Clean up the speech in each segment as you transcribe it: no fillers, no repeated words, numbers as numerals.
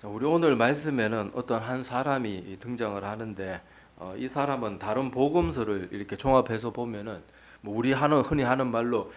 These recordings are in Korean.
우리 오늘 말씀에는 어떤 한 사람이 등장을 하는데 이 사람은 다른 복음서를 이렇게 종합해서 보면은 뭐 우리 흔히 하는 말로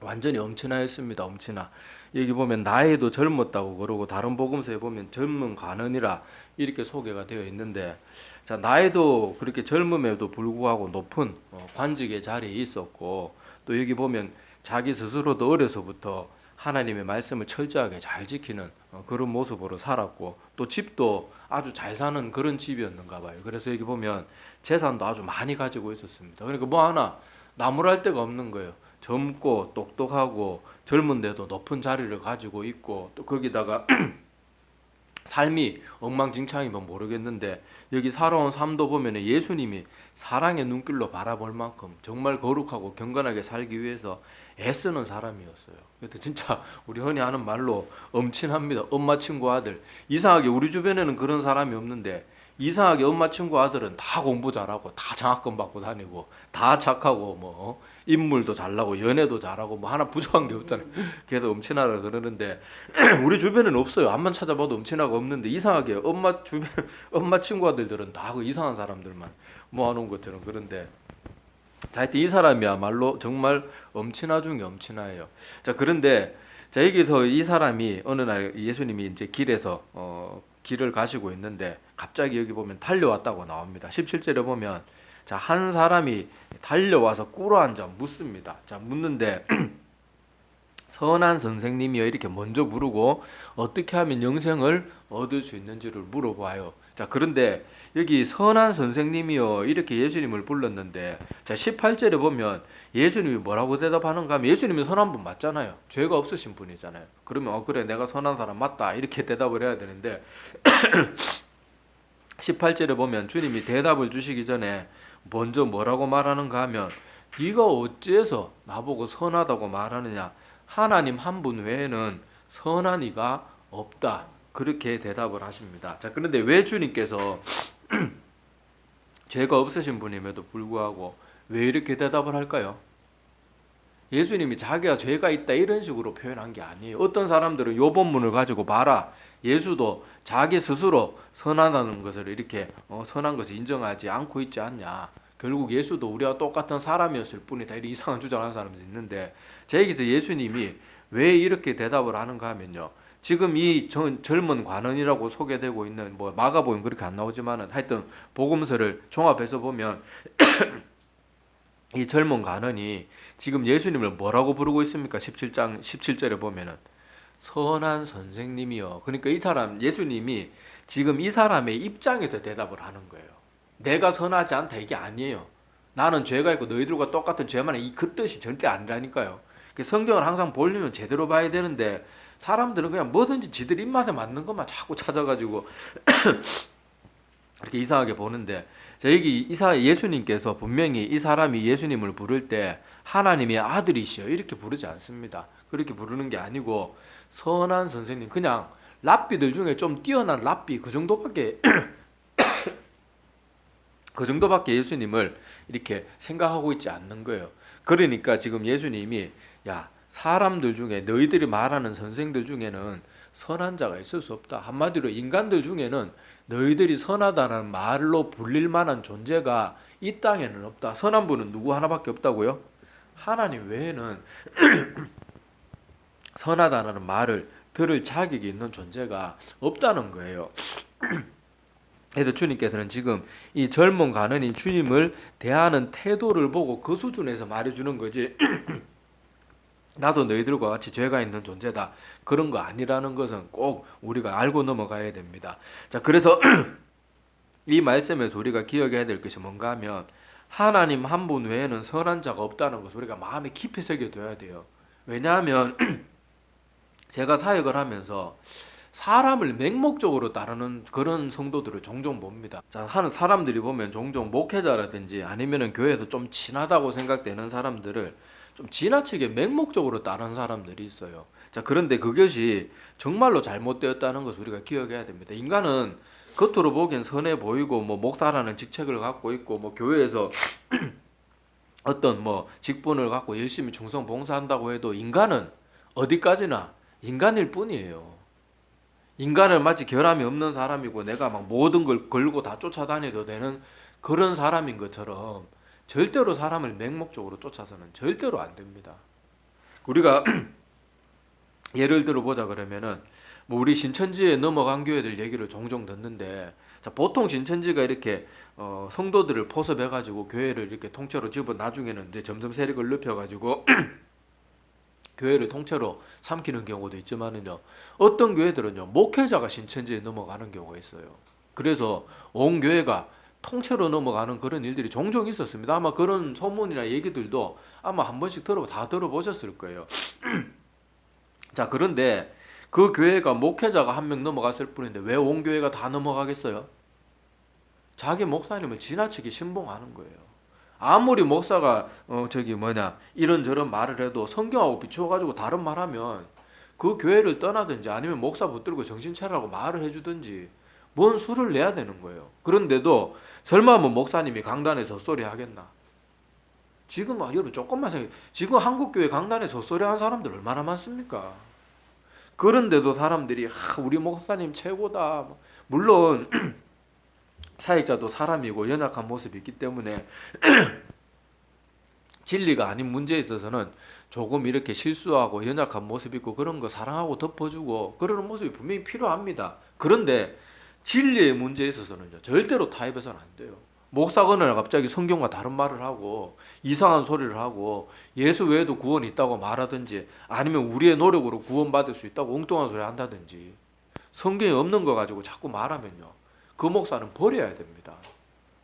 완전히 엄친아였습니다. 엄친아. 여기 보면 나이도 젊었다고 그러고 다른 복음서에 보면 젊은 관원이라 이렇게 소개가 되어 있는데, 자, 나이도 그렇게 젊음에도 불구하고 높은 관직의 자리에 있었고, 또 여기 보면 자기 스스로도 어려서부터 하나님의 말씀을 철저하게 잘 지키는 그런 모습으로 살았고, 또 집도 아주 잘 사는 그런 집이었는가 봐요. 그래서 여기 보면 재산도 아주 많이 가지고 있었습니다. 그러니까 뭐 하나 나무랄 데가 없는 거예요. 젊고 똑똑하고 젊은데도 높은 자리를 가지고 있고, 또 거기다가 삶이 엉망진창이면 모르겠는데 여기 살아온 삶도 보면 예수님이 사랑의 눈길로 바라볼 만큼 정말 거룩하고 경건하게 살기 위해서 애쓰는 사람이었어요. 그래서 진짜 우리 흔히 하는 말로 엄친합니다. 엄마 친구 아들. 이상하게 우리 주변에는 그런 사람이 없는데, 이상하게 엄마 친구 아들은 다 공부 잘하고 다 장학금 받고 다니고 다 착하고 뭐 인물도 잘나고 연애도 잘하고 뭐 하나 부족한 게 없잖아요. 그래서 엄친아라 그러는데 우리 주변에는 없어요. 암만 찾아봐도 엄친아가 없는데, 이상하게 엄마 주변 엄마 친구 아들들은 다 그 이상한 사람들만 모아놓은 것처럼. 그런데 자, 하여튼 이 사람이야말로 정말 엄친아 중에 엄친아예요. 자, 그런데 자, 여기서 이 사람이 어느 날 예수님이 이제 길에서 길을 가시고 있는데 갑자기 여기 보면 달려왔다고 나옵니다. 17절에 보면 자, 한 사람이 달려와서 꿇어앉아 묻습니다. 자, 묻는데 선한 선생님이여 이렇게 먼저 부르고 어떻게 하면 영생을 얻을 수 있는지를 물어봐요. 자, 그런데 여기 선한 선생님이여 이렇게 예수님을 불렀는데, 자, 18절에 보면 예수님이 뭐라고 대답하는가 하면, 예수님이 선한 분 맞잖아요. 죄가 없으신 분이잖아요. 그러면 그래, 내가 선한 사람 맞다 이렇게 대답을 해야 되는데 18절에 보면 주님이 대답을 주시기 전에 먼저 뭐라고 말하는가 하면, 네가 어찌해서 나보고 선하다고 말하느냐, 하나님 한 분 외에는 선한 이가 없다, 그렇게 대답을 하십니다. 자, 그런데 왜 주님께서 죄가 없으신 분임에도 불구하고 왜 이렇게 대답을 할까요? 예수님이 자기가 죄가 있다 이런 식으로 표현한 게 아니에요. 어떤 사람들은 요 본문을 가지고 봐라, 예수도 자기 스스로 선하다는 것을 이렇게 선한 것을 인정하지 않고 있지 않냐, 결국 예수도 우리와 똑같은 사람이었을 뿐이다, 이런 이상한 주장하는 사람들이 있는데, 제 얘기에서 예수님이 왜 이렇게 대답을 하는가 하면요, 지금 이 젊은 관원이라고 소개되고 있는, 뭐 마가복음 그렇게 안 나오지만은 하여튼 복음서를 종합해서 보면 이 젊은 관원이 지금 예수님을 뭐라고 부르고 있습니까? 17장 17절에 보면은 선한 선생님이요. 그러니까 이 사람, 예수님이 지금 이 사람의 입장에서 대답을 하는 거예요. 내가 선하지 않다 이게 아니에요. 나는 죄가 있고 너희들과 똑같은 죄만 해, 그 뜻이 절대 아니라니까요. 성경을 항상 보려면 제대로 봐야 되는데 사람들은 그냥 뭐든지 지들 입맛에 맞는 것만 자꾸 찾아가지고 이렇게 이상하게 보는데, 자, 여기 예수님께서 분명히 이 사람이 예수님을 부를 때 하나님의 아들이시여 이렇게 부르지 않습니다. 그렇게 부르는 게 아니고 선한 선생님, 그냥 랍비들 중에 좀 뛰어난 랍비 그 정도밖에 그 정도밖에 예수님을 이렇게 생각하고 있지 않는 거예요. 그러니까 지금 예수님이 야, 사람들 중에 너희들이 말하는 선생들 중에는 선한 자가 있을 수 없다. 한마디로 인간들 중에는 너희들이 선하다는 말로 불릴 만한 존재가 이 땅에는 없다. 선한 분은 누구 하나밖에 없다고요? 하나님 외에는 선하다는 말을 들을 자격이 있는 존재가 없다는 거예요. 그래서 주님께서는 지금 이 젊은 가난인 주님을 대하는 태도를 보고 그 수준에서 말해주는 거지 나도 너희들과 같이 죄가 있는 존재다, 그런 거 아니라는 것은 꼭 우리가 알고 넘어가야 됩니다. 자, 그래서 이 말씀에서 우리가 기억해야 될 것이 뭔가 하면, 하나님 한 분 외에는 선한 자가 없다는 것을 우리가 마음에 깊이 새겨둬야 돼요. 왜냐하면 제가 사역을 하면서 사람을 맹목적으로 따르는 그런 성도들을 종종 봅니다. 자, 하는 사람들이 보면 종종 목회자라든지 아니면은 교회에서 좀 친하다고 생각되는 사람들을 좀 지나치게 맹목적으로 따르는 사람들이 있어요. 자, 그런데 그것이 정말로 잘못되었다는 것을 우리가 기억해야 됩니다. 인간은 겉으로 보기엔 선해 보이고 뭐 목사라는 직책을 갖고 있고 뭐 교회에서 어떤 뭐 직분을 갖고 열심히 충성 봉사한다고 해도 인간은 어디까지나 인간일 뿐이에요. 인간을 마치 결함이 없는 사람이고 내가 막 모든 걸 걸고 다 쫓아다녀도 되는 그런 사람인 것처럼 절대로 사람을 맹목적으로 쫓아서는 절대로 안 됩니다. 우리가 예를 들어 보자 그러면은 뭐 우리 신천지에 넘어간 교회들 얘기를 종종 듣는데, 자, 보통 신천지가 이렇게 성도들을 포섭해가지고 교회를 이렇게 통째로 집어 나중에는 이제 점점 세력을 넓혀가지고 교회를 통째로 삼키는 경우도 있지만은요, 어떤 교회들은요 목회자가 신천지에 넘어가는 경우가 있어요. 그래서 온 교회가 통째로 넘어가는 그런 일들이 종종 있었습니다. 아마 그런 소문이나 얘기들도 아마 한 번씩 다 들어보셨을 거예요. 자, 그런데 그 교회가 목회자가 한 명 넘어갔을 뿐인데 왜 온 교회가 다 넘어가겠어요? 자기 목사님을 지나치게 신봉하는 거예요. 아무리 목사가 이런저런 말을 해도 성경하고 비추어가지고 다른 말하면 그 교회를 떠나든지 아니면 목사 붙들고 정신 차리라고 말을 해주든지 뭔 수를 내야 되는 거예요. 그런데도 설마 뭐 목사님이 강단에서 헛소리 하겠나? 지금 여러분 조금만 생각해. 지금 한국교회 강단에서 헛소리 하는 사람들 얼마나 많습니까? 그런데도 사람들이 우리 목사님 최고다. 물론 사역자도 사람이고 연약한 모습이 있기 때문에 진리가 아닌 문제에 있어서는 조금 이렇게 실수하고 연약한 모습 있고 그런 거 사랑하고 덮어주고 그러는 모습이 분명히 필요합니다. 그런데 진리의 문제에 있어서는요 절대로 타협해서는 안 돼요. 목사가 어느 날 갑자기 성경과 다른 말을 하고 이상한 소리를 하고 예수 외에도 구원이 있다고 말하든지 아니면 우리의 노력으로 구원받을 수 있다고 엉뚱한 소리 한다든지 성경에 없는 거 가지고 자꾸 말하면요 그 목사는 버려야 됩니다.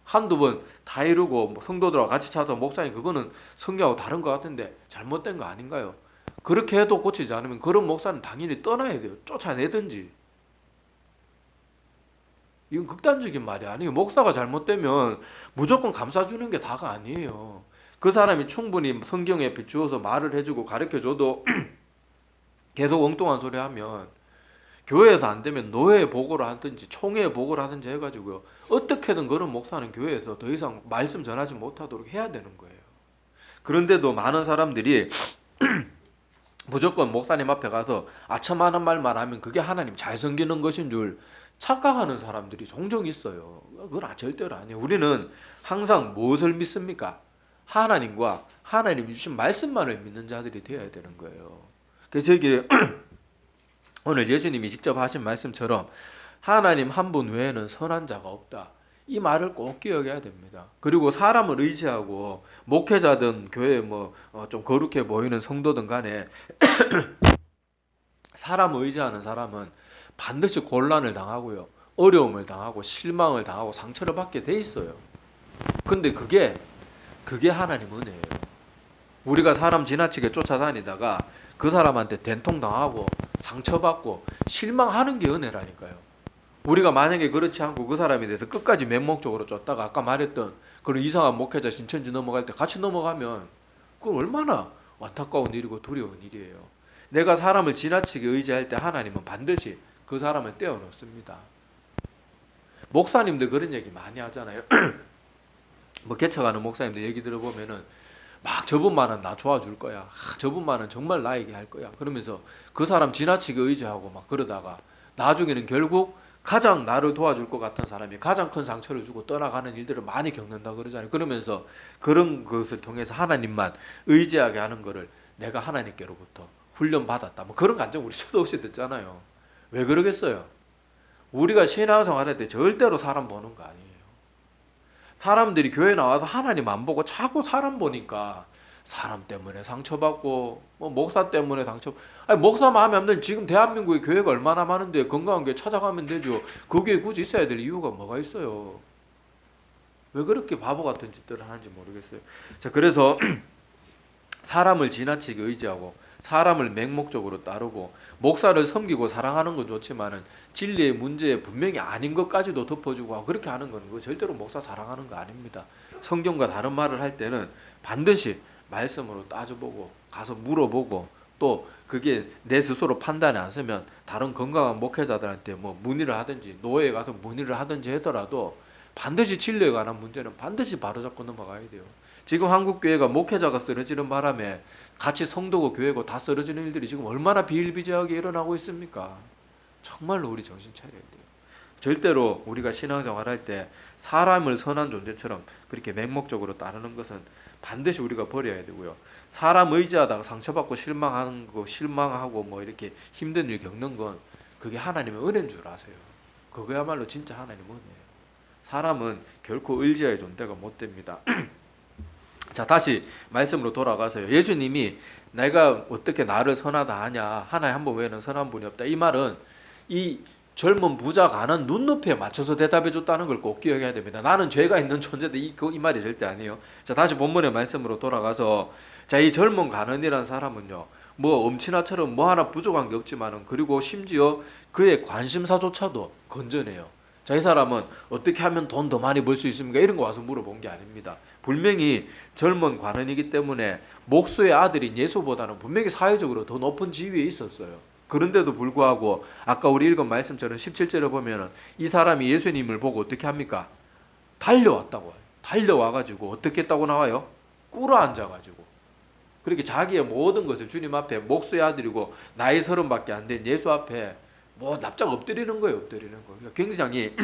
한두 번 다 이루고 성도들하고 같이 찾아서 목사님 그거는 성경하고 다른 것 같은데 잘못된 거 아닌가요? 그렇게 해도 고치지 않으면 그런 목사는 당연히 떠나야 돼요. 쫓아내든지. 이건 극단적인 말이 아니에요. 목사가 잘못되면 무조건 감싸주는 게 다가 아니에요. 그 사람이 충분히 성경에 비추어서 말을 해주고 가르쳐줘도 계속 엉뚱한 소리 하면 교회에서 안 되면 노회에 보고를 하든지 총회에 보고를 하든지 해가지고요. 어떻게든 그런 목사는 교회에서 더 이상 말씀 전하지 못하도록 해야 되는 거예요. 그런데도 많은 사람들이 무조건 목사님 앞에 가서 아첨하는 말만 하면 그게 하나님 잘 섬기는 것인 줄 착각하는 사람들이 종종 있어요. 그건 절대로 아니에요. 우리는 항상 무엇을 믿습니까? 하나님과 하나님이 주신 말씀만을 믿는 자들이 되어야 되는 거예요. 그래서 여기 오늘 예수님이 직접 하신 말씀처럼 하나님 한 분 외에는 선한 자가 없다. 이 말을 꼭 기억해야 됩니다. 그리고 사람을 의지하고 목회자든 교회 좀 거룩해 보이는 성도든 간에 사람을 의지하는 사람은 반드시 곤란을 당하고요. 어려움을 당하고 실망을 당하고 상처를 받게 돼 있어요. 근데 그게 하나님 은혜예요. 우리가 사람 지나치게 쫓아다니다가 그 사람한테 된통당하고 상처받고 실망하는 게 은혜라니까요. 우리가 만약에 그렇지 않고 그 사람에 대해서 끝까지 맹목적으로 쫓다가 아까 말했던 그런 이상한 목회자 신천지 넘어갈 때 같이 넘어가면 그건 얼마나 안타까운 일이고 두려운 일이에요. 내가 사람을 지나치게 의지할 때 하나님은 반드시 그 사람을 떼어놓습니다. 목사님들 그런 얘기 많이 하잖아요. 뭐 개척하는 목사님들 얘기 들어보면은 막 저분만은 나 도와줄 거야. 저분만은 정말 나에게 할 거야. 그러면서 그 사람 지나치게 의지하고 막 그러다가 나중에는 결국 가장 나를 도와줄 것 같은 사람이 가장 큰 상처를 주고 떠나가는 일들을 많이 겪는다 그러잖아요. 그러면서 그런 것을 통해서 하나님만 의지하게 하는 거를 내가 하나님께로부터 훈련받았다. 뭐 그런 간증 우리 수도 없이 듣잖아요. 왜 그러겠어요? 우리가 신앙생활 할 때 절대로 사람 보는 거 아니에요. 사람들이 교회 나와서 하나님 안 보고 자꾸 사람 보니까 사람 때문에 상처받고 목사 때문에 아니 목사 마음에 안 들면 지금 대한민국에 교회가 얼마나 많은데 건강한 교회 찾아가면 되죠. 그 교회 굳이 있어야 될 이유가 뭐가 있어요? 왜 그렇게 바보 같은 짓들을 하는지 모르겠어요. 자, 그래서 사람을 지나치게 의지하고 사람을 맹목적으로 따르고 목사를 섬기고 사랑하는 건 좋지만은 진리의 문제에 분명히 아닌 것까지도 덮어주고 하고 그렇게 하는 건 그거 절대로 목사 사랑하는 거 아닙니다. 성경과 다른 말을 할 때는 반드시 말씀으로 따져보고 가서 물어보고 또 그게 내 스스로 판단이 안 서면 다른 건강한 목회자들한테 뭐 문의를 하든지 노예에 가서 문의를 하든지 하더라도 반드시 진리에 관한 문제는 반드시 바로잡고 넘어가야 돼요. 지금 한국교회가 목회자가 쓰러지는 바람에 같이 성도고 교회고 다 쓰러지는 일들이 지금 얼마나 비일비재하게 일어나고 있습니까? 정말로 우리 정신 차려야 돼요. 절대로 우리가 신앙생활 할 때 사람을 선한 존재처럼 그렇게 맹목적으로 따르는 것은 반드시 우리가 버려야 되고요. 사람 의지하다가 상처받고 실망하는 거, 실망하고 뭐 이렇게 힘든 일 겪는 건 그게 하나님의 은혜인 줄 아세요. 그거야말로 진짜 하나님의 은혜예요. 사람은 결코 의지할 존재가 못 됩니다. 자, 다시 말씀으로 돌아가서요. 예수님이 내가 어떻게 나를 선하다 하냐, 하나님 한 분 외에는 선한 분이 없다. 이 말은 이 젊은 부자가 하는 눈높이에 맞춰서 대답해 줬다는 걸 꼭 기억해야 됩니다. 나는 죄가 있는 존재다. 이 말이 절대 아니에요. 자, 다시 본문의 말씀으로 돌아가서, 자, 이 젊은 가난이라는 사람은요, 뭐 엄친아처럼 뭐 하나 부족한 게 없지만은, 그리고 심지어 그의 관심사조차도 건전해요. 자, 이 사람은 어떻게 하면 돈 더 많이 벌 수 있습니까? 이런 거 와서 물어본 게 아닙니다. 분명히 젊은 관원이기 때문에 목수의 아들인 예수보다는 분명히 사회적으로 더 높은 지위에 있었어요. 그런데도 불구하고 아까 우리 읽은 말씀처럼 17절에 보면은 이 사람이 예수님을 보고 어떻게 합니까? 달려왔다고 해요. 달려와가지고 어떻게 했다고 나와요? 꿇어 앉아가지고 그렇게 자기의 모든 것을 주님 앞에, 목수의 아들이고 나이 30밖에 안 된 예수 앞에 뭐 납작 엎드리는 거예요. 엎드리는 거. 그러니까 굉장히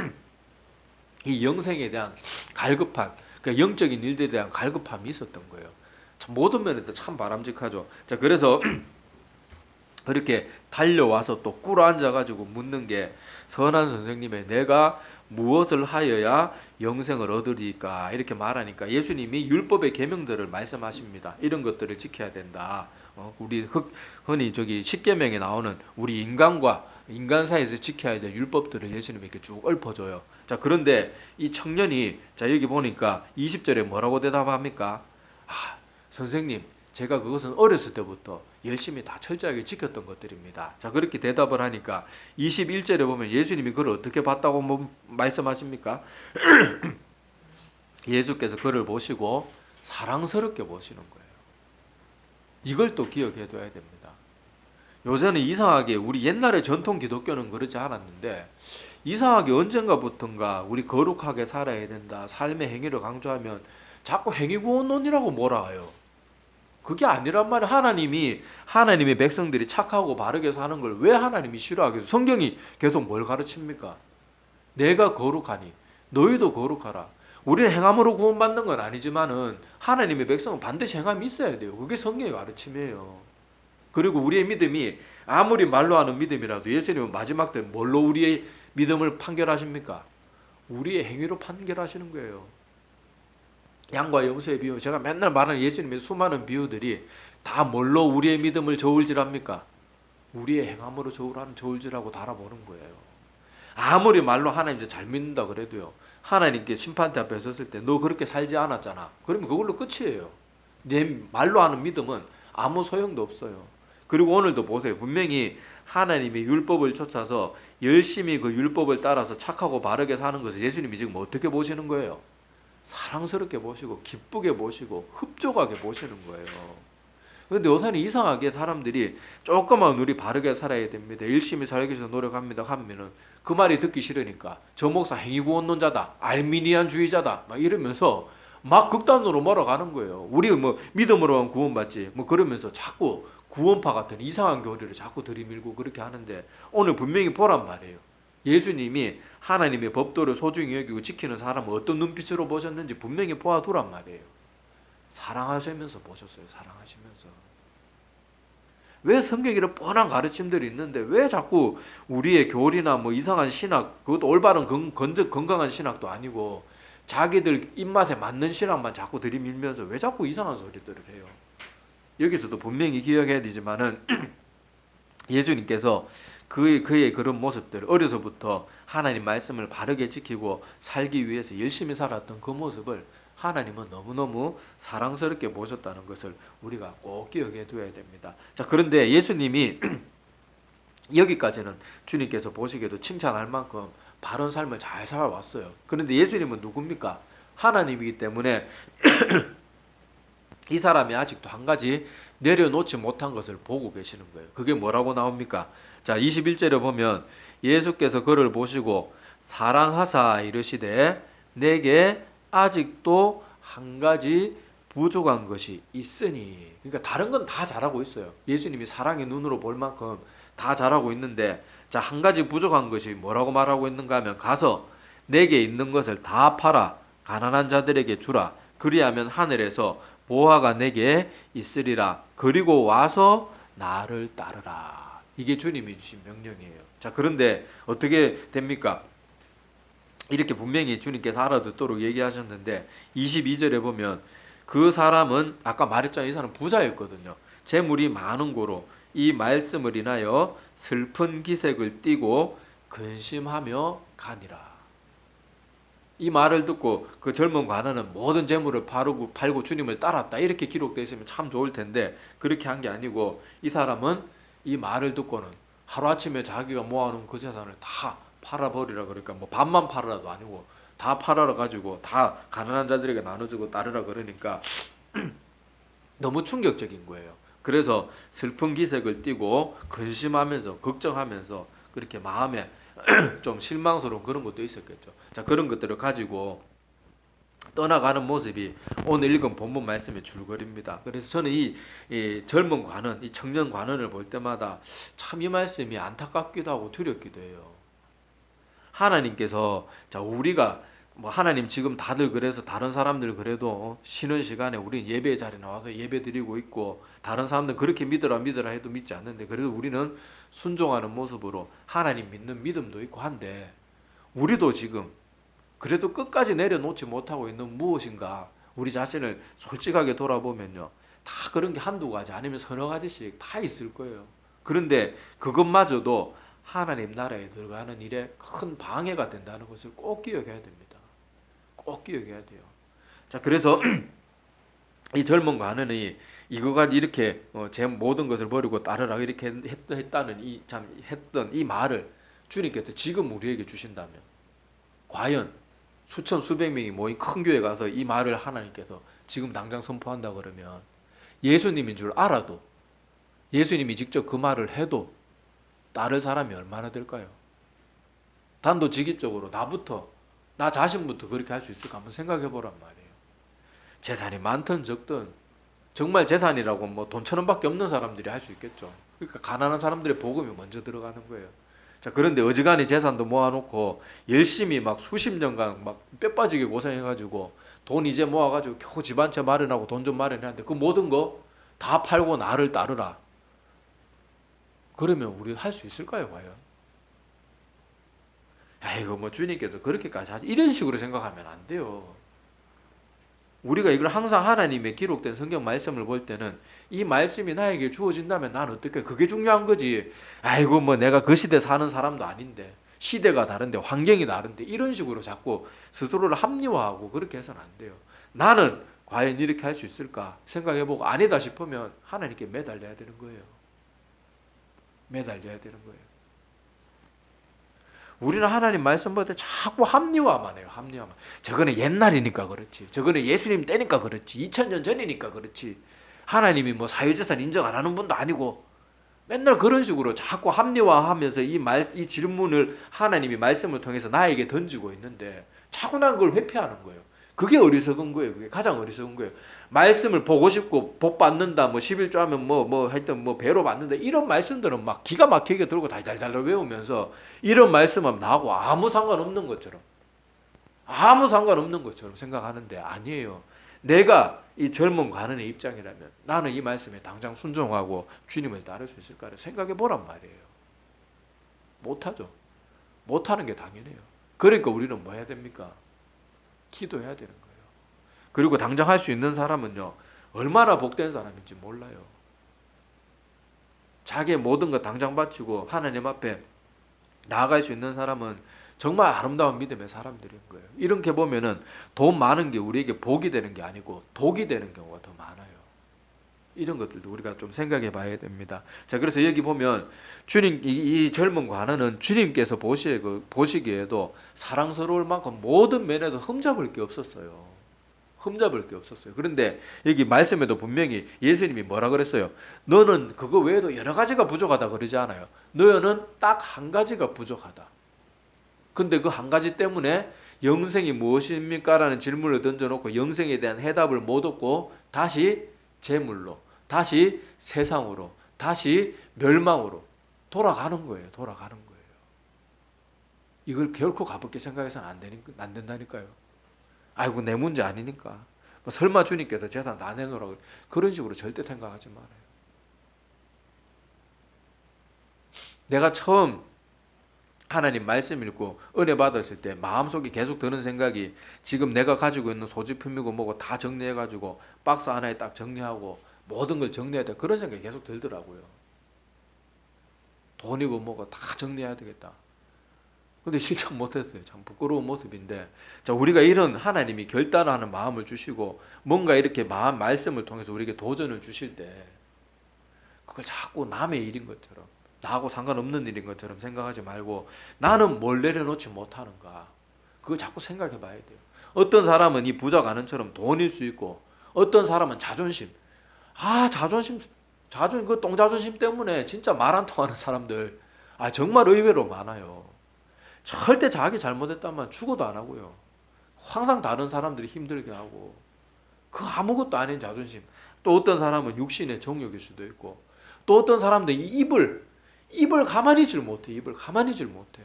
이 영생에 대한 갈급한, 그러니까 영적인 일들에 대한 갈급함이 있었던 거예요. 참 모든 면에서 참 바람직하죠. 자, 그래서 그렇게 달려와서 또 꿇어 앉아가지고 묻는 게, 선한 선생님의 내가 무엇을 하여야 영생을 얻으리까, 이렇게 말하니까 예수님이 율법의 계명들을 말씀하십니다. 이런 것들을 지켜야 된다. 우리 흔히 저기 십계명에 나오는 우리 인간 사이에서 지켜야 될 율법들을 예수님이 이렇게 쭉 읊어줘요. 자, 그런데 이 청년이, 자, 여기 보니까 20절에 뭐라고 대답합니까? 선생님, 제가 그것은 어렸을 때부터 열심히 다 철저하게 지켰던 것들입니다. 자, 그렇게 대답을 하니까 21절에 보면 예수님이 그를 어떻게 봤다고 말씀하십니까? 예수께서 그를 보시고 사랑스럽게 보시는 거예요. 이걸 또 기억해 둬야 됩니다. 요새는 이상하게, 우리 옛날에 전통 기독교는 그러지 않았는데 이상하게 언젠가부턴가 우리 거룩하게 살아야 된다, 삶의 행위를 강조하면 자꾸 행위구원론이라고 몰아가요. 그게 아니란 말이에요. 하나님의 백성들이 착하고 바르게 사는 걸 왜 하나님이 싫어하겠어요? 성경이 계속 뭘 가르칩니까? 내가 거룩하니 너희도 거룩하라. 우리는 행함으로 구원받는 건 아니지만은 하나님의 백성은 반드시 행함이 있어야 돼요. 그게 성경의 가르침이에요. 그리고 우리의 믿음이 아무리 말로 하는 믿음이라도 예수님은 마지막 때 뭘로 우리의 믿음을 판결하십니까? 우리의 행위로 판결하시는 거예요. 양과 염소의 비유, 제가 맨날 말하는 예수님의 수많은 비유들이 다 뭘로 우리의 믿음을 저울질합니까? 우리의 행함으로 저울질하고 달아보는 거예요. 아무리 말로 하나님 잘 믿는다 그래도요, 하나님께 심판대 앞에 섰을 때 너 그렇게 살지 않았잖아, 그러면 그걸로 끝이에요. 내 말로 하는 믿음은 아무 소용도 없어요. 그리고 오늘도 보세요. 분명히 하나님의 율법을 쫓아서 열심히 그 율법을 따라서 착하고 바르게 사는 것을 예수님이 지금 어떻게 보시는 거예요? 사랑스럽게 보시고 기쁘게 보시고 흡족하게 보시는 거예요. 그런데 요새는 이상하게 사람들이 조금만 우리 바르게 살아야 됩니다, 열심히 살기 위해서 노력합니다 하면은 그 말이 듣기 싫으니까 저 목사 행위구원론자다, 알미니안주의자다 막 이러면서 막 극단으로 몰아가는 거예요. 우리 뭐 믿음으로만 구원받지 뭐 그러면서 자꾸 구원파 같은 이상한 교리를 자꾸 들이밀고 그렇게 하는데, 오늘 분명히 보란 말이에요. 예수님이 하나님의 법도를 소중히 여기고 지키는 사람을 어떤 눈빛으로 보셨는지 분명히 보아두란 말이에요. 사랑하시면서 보셨어요. 사랑하시면서. 왜 성경에 이런 뻔한 가르침들이 있는데 왜 자꾸 우리의 교리나 뭐 이상한 신학, 그것도 올바른 건강한 신학도 아니고 자기들 입맛에 맞는 신학만 자꾸 들이밀면서 왜 자꾸 이상한 소리들을 해요? 여기서도 분명히 기억해야 되지만은 예수님께서 그의 그런 모습들, 어려서부터 하나님 말씀을 바르게 지키고 살기 위해서 열심히 살았던 그 모습을 하나님은 너무너무 사랑스럽게 보셨다는 것을 우리가 꼭 기억해 둬야 됩니다. 자, 그런데 예수님이 여기까지는 주님께서 보시기에도 칭찬할 만큼 바른 삶을 잘 살아왔어요. 그런데 예수님은 누굽니까? 하나님이기 때문에 이 사람이 아직도 한 가지 내려놓지 못한 것을 보고 계시는 거예요. 그게 뭐라고 나옵니까? 자, 21절에 보면 예수께서 그를 보시고 사랑하사 이르시되 내게 아직도 한 가지 부족한 것이 있으니. 그러니까 다른 건 다 잘하고 있어요. 예수님이 사랑의 눈으로 볼 만큼 다 잘하고 있는데, 자, 한 가지 부족한 것이 뭐라고 말하고 있는가 하면 가서 내게 있는 것을 다 팔아 가난한 자들에게 주라. 그리하면 하늘에서 보화가 내게 있으리라. 그리고 와서 나를 따르라. 이게 주님이 주신 명령이에요. 자, 그런데 어떻게 됩니까? 이렇게 분명히 주님께서 알아듣도록 얘기하셨는데 22절에 보면 그 사람은 아까 말했잖아요. 이 사람은 부자였거든요. 재물이 많은 고로 이 말씀을 인하여 슬픈 기색을 띠고 근심하며 가니라. 이 말을 듣고 그 젊은 관원은 모든 재물을 팔고 주님을 따랐다. 이렇게 기록되어 있으면 참 좋을 텐데 그렇게 한 게 아니고 이 사람은 이 말을 듣고는 하루아침에 자기가 모아놓은 그 재산을 다 팔아버리라. 그러니까 뭐 반만 팔아라도 아니고 다 팔아라 가지고 다 가난한 자들에게 나눠주고 따르라 그러니까 너무 충격적인 거예요. 그래서 슬픈 기색을 띠고 근심하면서 걱정하면서 그렇게 마음에 좀 실망스러운 그런 것도 있었겠죠. 자, 그런 것들을 가지고 떠나가는 모습이 오늘 읽은 본문 말씀의 줄거리입니다. 그래서 저는 이 젊은 관원, 이 청년 관원을 볼 때마다 참 이 말씀이 안타깝기도 하고 두렵기도 해요. 하나님께서 자, 우리가 뭐 하나님 지금 다들 그래서 다른 사람들 그래도 쉬는 시간에 우리 예배 자리에 나와서 예배 드리고 있고 다른 사람들 그렇게 믿어라 해도 믿지 않는데 그래도 우리는 순종하는 모습으로 하나님 믿는 믿음도 있고 한데 우리도 지금 그래도 끝까지 내려놓지 못하고 있는 무엇인가 우리 자신을 솔직하게 돌아보면요 다 그런 게 한두 가지 아니면 서너 가지씩 다 있을 거예요. 그런데 그것마저도 하나님 나라에 들어가는 일에 큰 방해가 된다는 것을 꼭 기억해야 됩니다. 꼭 기억해야 돼요. 자, 그래서 이 젊은 관원이 이거가 이렇게 제 모든 것을 버리고 따르라 이렇게 했다는 했던 이 말을 주님께서 지금 우리에게 주신다면 과연 수천 수백 명이 모인 큰 교회 가서 이 말을 하나님께서 지금 당장 선포한다 그러면 예수님인 줄 알아도 예수님이 직접 그 말을 해도 따를 사람이 얼마나 될까요? 단도직입적으로 나 자신부터 그렇게 할 수 있을까 한번 생각해 보란 말이에요. 재산이 많든 적든 정말 재산이라고 뭐 돈 1,000원밖에 없는 사람들이 할 수 있겠죠. 그러니까 가난한 사람들의 복음이 먼저 들어가는 거예요. 자, 그런데 어지간히 재산도 모아놓고 열심히 막 수십 년간 막 뼈 빠지게 고생해가지고 돈 이제 모아가지고 겨우 집 한 채 마련하고 돈 좀 마련했는데 그 모든 거 다 팔고 나를 따르라. 그러면 우리 할 수 있을까요, 과연? 아이고 뭐 주님께서 그렇게까지 하지 이런 식으로 생각하면 안 돼요. 우리가 이걸 항상 하나님의 기록된 성경 말씀을 볼 때는 이 말씀이 나에게 주어진다면 난 어떻게 그게 중요한 거지. 아이고 뭐 내가 그 시대 사는 사람도 아닌데 시대가 다른데 환경이 다른데 이런 식으로 자꾸 스스로를 합리화하고 그렇게 해서는 안 돼요. 나는 과연 이렇게 할 수 있을까 생각해보고 아니다 싶으면 하나님께 매달려야 되는 거예요. 매달려야 되는 거예요. 우리는 하나님 말씀 볼 때 자꾸 합리화만 해요. 합리화만. 저거는 옛날이니까 그렇지. 저거는 예수님 때니까 그렇지. 2000년 전이니까 그렇지. 하나님이 뭐 사유재산 인정 안 하는 분도 아니고 맨날 그런 식으로 자꾸 합리화하면서 이 질문을 하나님이 말씀을 통해서 나에게 던지고 있는데 자꾸 난 그걸 회피하는 거예요. 그게 어리석은 거예요. 그게 가장 어리석은 거예요. 말씀을 보고 싶고 복 받는다, 뭐 11조 하면 하여튼 배로 받는다 이런 말씀들은 막 기가 막히게 들고 달달달 외우면서 이런 말씀하면 나하고 아무 상관없는 것처럼 생각하는데 아니에요. 내가 이 젊은 관원의 입장이라면 나는 이 말씀에 당장 순종하고 주님을 따를 수 있을까를 생각해 보란 말이에요. 못하죠. 못하는 게 당연해요. 그러니까 우리는 뭐 해야 됩니까? 기도해야 되는 거예요. 그리고 당장 할 수 있는 사람은요 얼마나 복된 사람인지 몰라요. 자기의 모든 것 당장 바치고 하나님 앞에 나아갈 수 있는 사람은 정말 아름다운 믿음의 사람들인 거예요. 이렇게 보면은 돈 많은 게 우리에게 복이 되는 게 아니고 독이 되는 경우가 더 많아요. 이런 것들도 우리가 좀 생각해 봐야 됩니다. 자, 그래서 여기 보면 이 젊은 관원은 주님께서 보시기에도 사랑스러울 만큼 모든 면에서 흠잡을 게 없었어요. 그런데 여기 말씀에도 분명히 예수님이 뭐라 그랬어요? 너는 그거 외에도 여러 가지가 부족하다 그러지 않아요. 너는 딱 한 가지가 부족하다. 근데 그 한 가지 때문에 영생이 무엇입니까? 라는 질문을 던져놓고 영생에 대한 해답을 못 얻고 다시 재물로, 다시 세상으로, 다시 멸망으로 돌아가는 거예요. 이걸 결코 가볍게 생각해서는 안 된다니까요. 아이고 내 문제 아니니까. 뭐 설마 주님께서 재산 다 내놓으라고 그런 식으로 절대 생각하지 말아요. 내가 처음 하나님 말씀 읽고 은혜 받았을 때 마음속에 계속 드는 생각이 지금 내가 가지고 있는 소지품이고 뭐고 다 정리해가지고 박스 하나에 딱 정리하고 모든 걸 정리해야 돼. 그런 생각이 계속 들더라고요. 돈이고 뭐고 다 정리해야 되겠다. 근데 실천 못했어요. 참 부끄러운 모습인데, 자, 우리가 이런 하나님이 결단하는 마음을 주시고 뭔가 이렇게 말씀을 통해서 우리에게 도전을 주실 때 그걸 자꾸 남의 일인 것처럼, 나하고 상관없는 일인 것처럼 생각하지 말고 나는 뭘 내려놓지 못하는가, 그거 자꾸 생각해 봐야 돼요. 어떤 사람은 이 부자 가는처럼 돈일 수 있고, 어떤 사람은 자존심. 자존심, 그 똥자존심 때문에 진짜 말 안 통하는 사람들, 정말 의외로 많아요. 절대 자기 잘못했다면 죽어도 안 하고요. 항상 다른 사람들이 힘들게 하고, 그 아무것도 아닌 자존심. 또 어떤 사람은 육신의 정욕일 수도 있고, 또 어떤 사람들은 입을 가만히 질 못해. 입을 가만히 질 못해.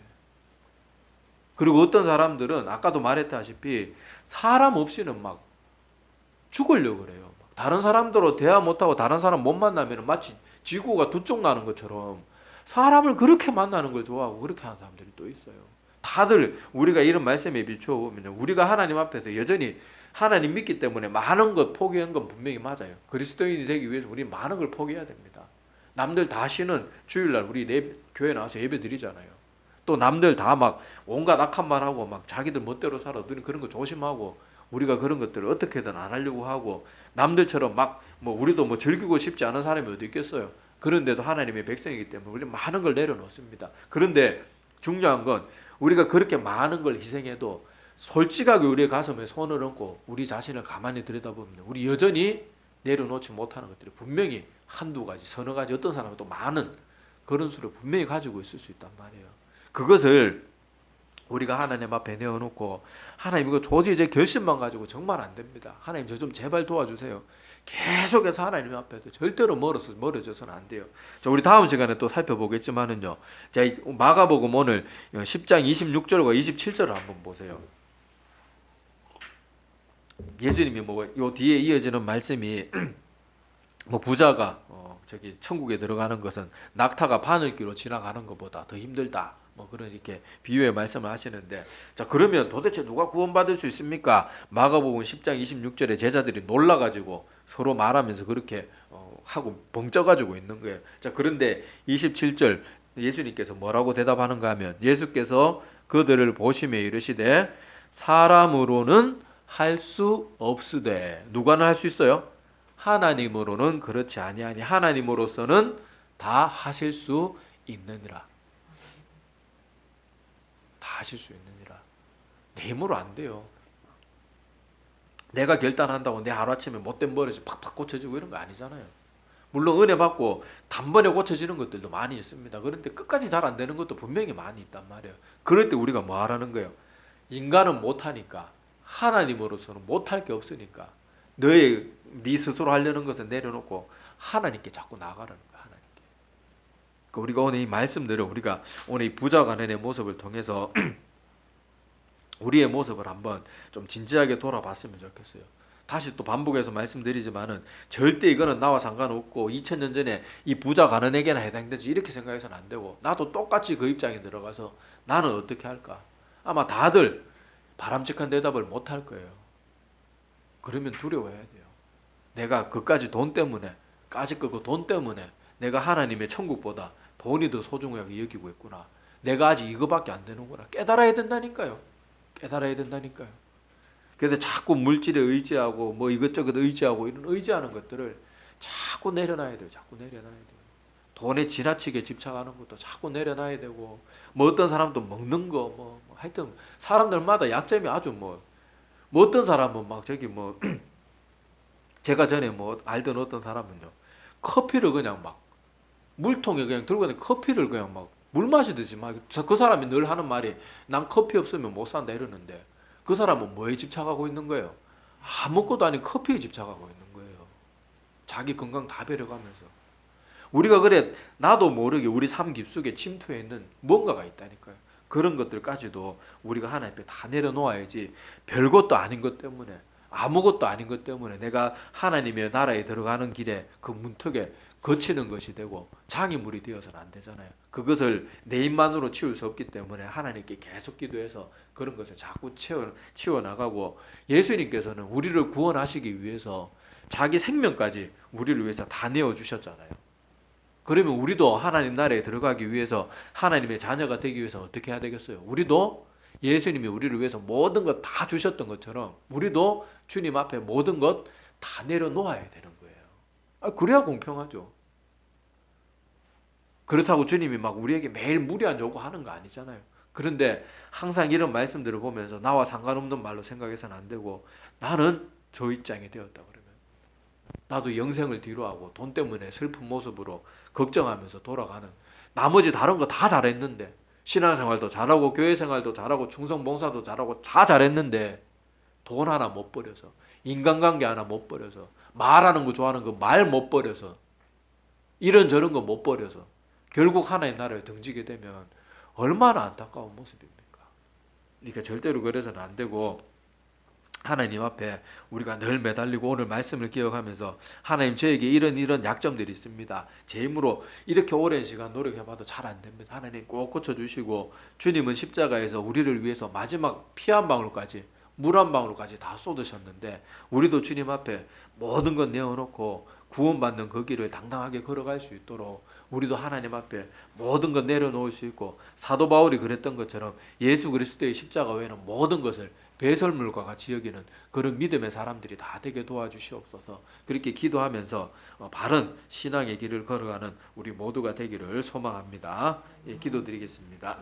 그리고 어떤 사람들은 아까도 말했다시피 사람 없이는 막 죽으려고 그래요. 다른 사람들로 대화 못하고 다른 사람 못 만나면 마치 지구가 두 쪽 나는 것처럼 사람을 그렇게 만나는 걸 좋아하고 그렇게 하는 사람들이 또 있어요. 다들 우리가 이런 말씀에 비춰보면 우리가 하나님 앞에서 여전히 하나님 믿기 때문에 많은 것 포기한 건 분명히 맞아요. 그리스도인이 되기 위해서 우리 많은 걸 포기해야 됩니다. 남들 다 쉬는 주일날 우리 교회 나와서 예배 드리잖아요. 또 남들 다 막 온갖 악한 말 하고 막 자기들 멋대로 살아. 우리는 그런 거 조심하고 우리가 그런 것들을 어떻게든 안 하려고 하고 남들처럼 막 뭐 우리도 뭐 즐기고 싶지 않은 사람이 어디 있겠어요. 그런데도 하나님의 백성이기 때문에 우리는 많은 걸 내려놓습니다. 그런데 중요한 건 우리가 그렇게 많은 걸 희생해도 솔직하게 우리의 가슴에 손을 얹고 우리 자신을 가만히 들여다보면 우리 여전히 내려놓지 못하는 것들이 분명히 한두 가지, 서너 가지, 어떤 사람은 또 많은 그런 수를 분명히 가지고 있을 수 있단 말이에요. 그것을 우리가 하나님 앞에 내어놓고 하나님 이거 도저히 제 결심만 가지고 정말 안 됩니다. 하나님 저 좀 제발 도와주세요. 계속해서 하나님 앞에서 절대로 멀어져서는 안 돼요. 자, 우리 다음 시간에 또 살펴보겠지만은요. 자, 마가복음 오늘 10장 26절과 27절을 한번 보세요. 예수님이 요 뒤에 이어지는 말씀이 뭐 부자가 천국에 들어가는 것은 낙타가 바늘귀로 지나가는 것보다 더 힘들다. 뭐 그런 이렇게 비유의 말씀을 하시는데, 자, 그러면 도대체 누가 구원받을 수 있습니까? 마가복음 10장 26절에 제자들이 놀라가지고 서로 말하면서 그렇게 하고 벙쪄가지고 있는 거예요. 자, 그런데 27절 예수님께서 뭐라고 대답하는가 하면 예수께서 그들을 보시며 이르시되 사람으로는 할 수 없으되 누가는 할 수 있어요? 하나님으로는 그렇지 아니하니 하나님으로서는 다 하실 수 있느니라. 다 하실 수 있느니라. 내 힘으로 안 돼요. 내가 결단한다고 내 하루아침에 못된 버릇이 팍팍 고쳐지고 이런 거 아니잖아요. 물론 은혜 받고 단번에 고쳐지는 것들도 많이 있습니다. 그런데 끝까지 잘 안 되는 것도 분명히 많이 있단 말이에요. 그럴 때 우리가 뭐 하라는 거예요? 인간은 못하니까, 하나님으로서는 못할 게 없으니까 네 스스로 하려는 것을 내려놓고 하나님께 자꾸 나가라는 거야. 하나님께. 우리가 오늘 이 말씀들을 우리가 오늘 이 부자 간의 모습을 통해서 우리의 모습을 한번 좀 진지하게 돌아봤으면 좋겠어요. 다시 또 반복해서 말씀드리지만은 절대 이거는 나와 상관없고 2000년 전에 이 부자 가난에게나 해당되지 이렇게 생각해서는 안 되고, 나도 똑같이 그 입장에 들어가서 나는 어떻게 할까? 아마 다들 바람직한 대답을 못 할 거예요. 그러면 두려워해야 돼요. 내가 그까지 돈 때문에 그 돈 때문에 내가 하나님의 천국보다 돈이 더 소중하게 여기고 있구나. 내가 아직 이거밖에 안 되는구나. 깨달아야 된다니까요. 깨달아야 된다니까요. 그래서 자꾸 물질에 의지하고 뭐 이것저것 의지하고 이런 의지하는 것들을 자꾸 내려놔야 돼요. 자꾸 내려놔야 돼요. 돈에 지나치게 집착하는 것도 자꾸 내려놔야 되고, 뭐 어떤 사람도 먹는 거 뭐 하여튼 사람들마다 약점이 아주 뭐 어떤 사람은 막 저기 뭐 제가 전에 뭐 알던 어떤 사람은요, 커피를 그냥 막 물통에 그냥 들고 다니는 커피를 그냥 막 물 마시듯이 막, 그 사람이 늘 하는 말이 난 커피 없으면 못 산다 이러는데 그 사람은 뭐에 집착하고 있는 거예요? 아무것도 아닌 커피에 집착하고 있는 거예요. 자기 건강 다 배려가면서. 우리가 그래 나도 모르게 우리 삶 깊숙이 침투해 있는 뭔가가 있다니까요. 그런 것들까지도 우리가 하나님 앞에 다 내려놓아야지, 별것도 아닌 것 때문에, 아무것도 아닌 것 때문에 내가 하나님의 나라에 들어가는 길에 그 문턱에 거치는 것이 되고 장애물이 되어서는 안 되잖아요. 그것을 내 입만으로 치울 수 없기 때문에 하나님께 계속 기도해서 그런 것을 자꾸 치워나가고, 예수님께서는 우리를 구원하시기 위해서 자기 생명까지 우리를 위해서 다 내어주셨잖아요. 그러면 우리도 하나님 나라에 들어가기 위해서, 하나님의 자녀가 되기 위해서 어떻게 해야 되겠어요? 우리도 예수님이 우리를 위해서 모든 것 다 주셨던 것처럼 우리도 주님 앞에 모든 것 다 내려놓아야 되는 거예요. 그래야 공평하죠. 그렇다고 주님이 막 우리에게 매일 무리한 요구하는 거 아니잖아요. 그런데 항상 이런 말씀들을 보면서 나와 상관없는 말로 생각해서는 안 되고, 나는 저 입장이 되었다 그러면 나도 영생을 뒤로하고 돈 때문에 슬픈 모습으로 걱정하면서 돌아가는, 나머지 다른 거 다 잘했는데, 신앙생활도 잘하고 교회 생활도 잘하고 충성봉사도 잘하고 다 잘했는데 돈 하나 못 버려서, 인간관계 하나 못 버려서, 말하는 거 좋아하는 거 말 못 버려서, 이런저런 거 못 버려서 결국 하나님 나라에 등지게 되면 얼마나 안타까운 모습입니까? 그러니까 절대로 그래서는 안 되고, 하나님 앞에 우리가 늘 매달리고 오늘 말씀을 기억하면서, 하나님 저에게 이런 약점들이 있습니다. 제 힘으로 이렇게 오랜 시간 노력해봐도 잘 안 됩니다. 하나님 꼭 고쳐주시고, 주님은 십자가에서 우리를 위해서 마지막 피 한 방울까지, 물 한 방울까지 다 쏟으셨는데, 우리도 주님 앞에 모든 것 내어놓고 구원받는 그 길을 당당하게 걸어갈 수 있도록 우리도 하나님 앞에 모든 것 내려놓을 수 있고, 사도 바울이 그랬던 것처럼 예수 그리스도의 십자가 외에는 모든 것을 배설물과 같이 여기는 그런 믿음의 사람들이 다 되게 도와주시옵소서. 그렇게 기도하면서 바른 신앙의 길을 걸어가는 우리 모두가 되기를 소망합니다. 예, 기도드리겠습니다.